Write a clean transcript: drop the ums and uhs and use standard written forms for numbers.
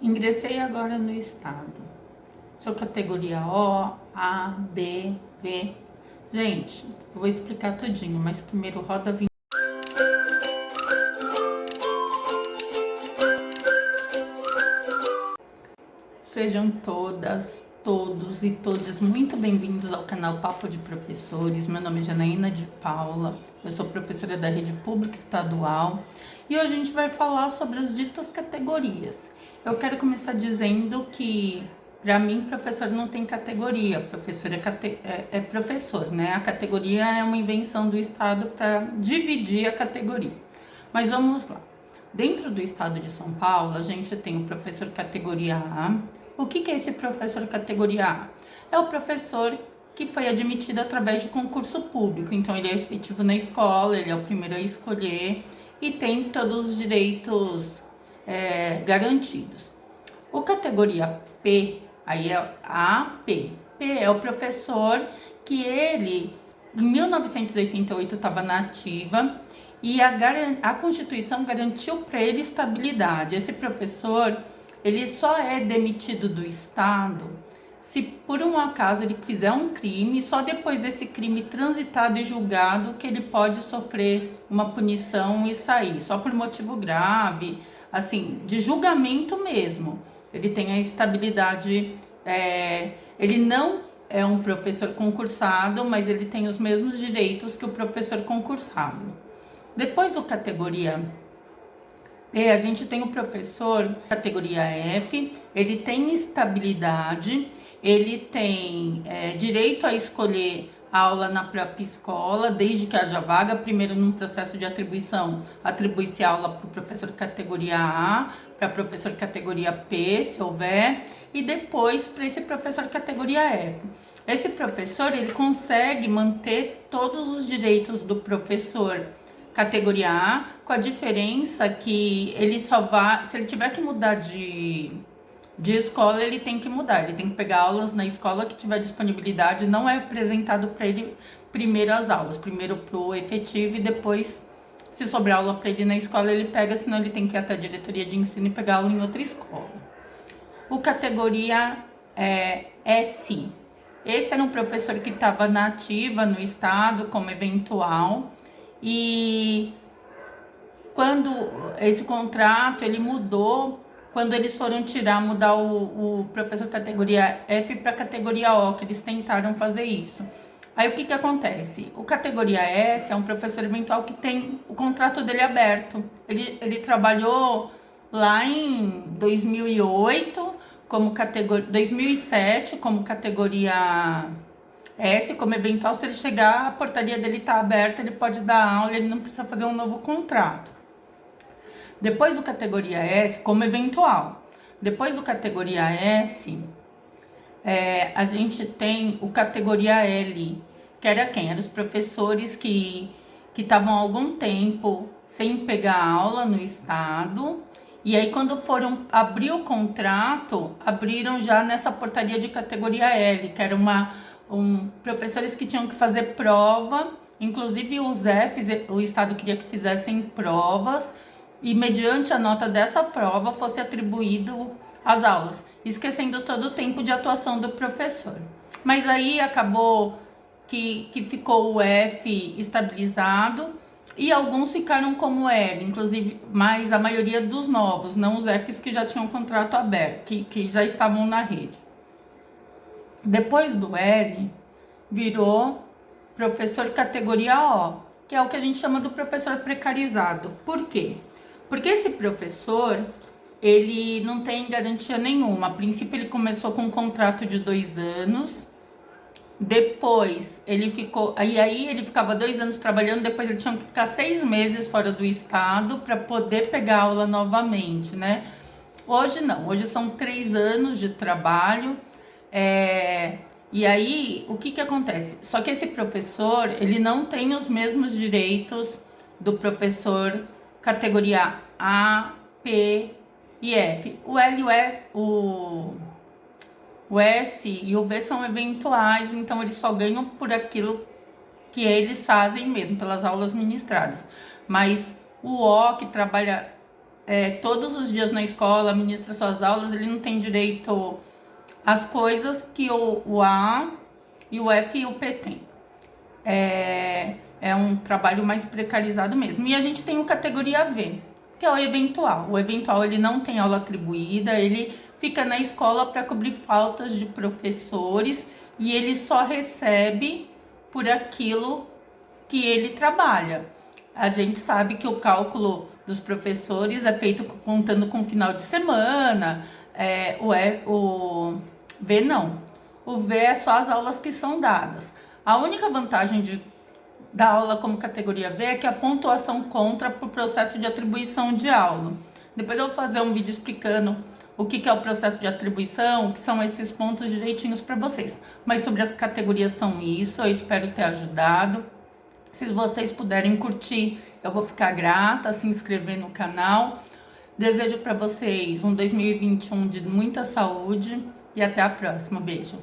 Ingressei agora no estado. Sou categoria O, A, B, V. Gente, eu vou explicar tudinho, mas primeiro roda a vinheta. Sejam todas, todos e todas muito bem-vindos ao canal Papo de Professores. Meu nome é Janaína de Paula, eu sou professora da Rede Pública Estadual e hoje a gente vai falar sobre as ditas categorias. Eu quero começar dizendo que, para mim, professor não tem categoria, professor é professor, né? A categoria é uma invenção do Estado para dividir a categoria. Mas vamos lá. Dentro do estado de São Paulo, a gente tem o professor categoria A. O que é esse professor categoria A? É o professor que foi admitido através de concurso público. Então, ele é efetivo na escola, ele é o primeiro a escolher e tem todos os direitos garantidos. O categoria P, aí é AP. P é o professor que ele, em 1988, estava na ativa e a Constituição garantiu para ele estabilidade. Esse professor, ele só é demitido do Estado se por um acaso ele fizer um crime, só depois desse crime transitado e julgado que ele pode sofrer uma punição e sair, só por motivo grave, assim, de julgamento mesmo. Ele tem a estabilidade, ele não é um professor concursado, mas ele tem os mesmos direitos que o professor concursado. Depois do categoria P, a gente tem o professor categoria F, ele tem estabilidade, ele tem direito a escolher aula na própria escola, desde que haja vaga. Primeiro, num processo de atribuição, atribui-se aula para o professor categoria A, para professor categoria P, se houver, e depois para esse professor categoria F. Esse professor, ele consegue manter todos os direitos do professor categoria A, com a diferença que ele só vai, se ele tiver que mudar de escola, ele tem que mudar, ele tem que pegar aulas na escola que tiver disponibilidade, não é apresentado para ele primeiro as aulas, primeiro pro efetivo e depois, se sobrar aula para ele na escola, ele pega, senão ele tem que ir até a diretoria de ensino e pegar aula em outra escola. O categoria S, esse era um professor que estava na ativa no estado como eventual, e quando esse contrato ele mudou, quando eles foram mudar o professor categoria F para categoria O, que eles tentaram fazer isso. Aí o que acontece? O categoria S é um professor eventual que tem o contrato dele aberto. Ele trabalhou lá em 2008 como categoria, 2007 como categoria S, como eventual. Se ele chegar, a portaria dele está aberta, ele pode dar aula, ele não precisa fazer um novo contrato. Depois do categoria S, como eventual. Depois do categoria S, a gente tem o categoria L, que era quem? Eram os professores que estavam há algum tempo sem pegar aula no estado. E aí, quando foram abrir o contrato, abriram já nessa portaria de categoria L, que era professores que tinham que fazer prova, inclusive os Fs, o Estado queria que fizessem provas, e mediante a nota dessa prova fosse atribuído as aulas, esquecendo todo o tempo de atuação do professor. Mas aí acabou que ficou o F estabilizado, e alguns ficaram como L, inclusive, mas a maioria dos novos, não os Fs que já tinham contrato aberto, que já estavam na rede. Depois do L, virou professor categoria O, que é o que a gente chama do professor precarizado. Por quê? Porque esse professor, ele não tem garantia nenhuma. A princípio, ele começou com um contrato de 2 anos, depois ele ficou, aí ele ficava 2 anos trabalhando, depois ele tinha que ficar 6 meses fora do estado para poder pegar aula novamente, né? Hoje não, hoje são 3 anos de trabalho. E aí, o que acontece? Só que esse professor, ele não tem os mesmos direitos do professor categoria A, P e F. O L, o S e o V são eventuais, então eles só ganham por aquilo que eles fazem mesmo, pelas aulas ministradas. Mas o O, que trabalha todos os dias na escola, ministra suas aulas, ele não tem direito às coisas que o A e o F e o P têm. É um trabalho mais precarizado mesmo. E a gente tem o categoria V, que é o eventual. O eventual, ele não tem aula atribuída, ele fica na escola para cobrir faltas de professores e ele só recebe por aquilo que ele trabalha. A gente sabe que o cálculo dos professores é feito contando com final de semana, o V não. O V é só as aulas que são dadas. A única vantagem da aula como categoria V é que a pontuação conta para o processo de atribuição de aula. Depois eu vou fazer um vídeo explicando o que é o processo de atribuição, que são esses pontos direitinhos para vocês. Mas sobre as categorias são isso, eu espero ter ajudado. Se vocês puderem curtir, eu vou ficar grata, se inscrever no canal. Desejo para vocês um 2021 de muita saúde e até a próxima. Beijo!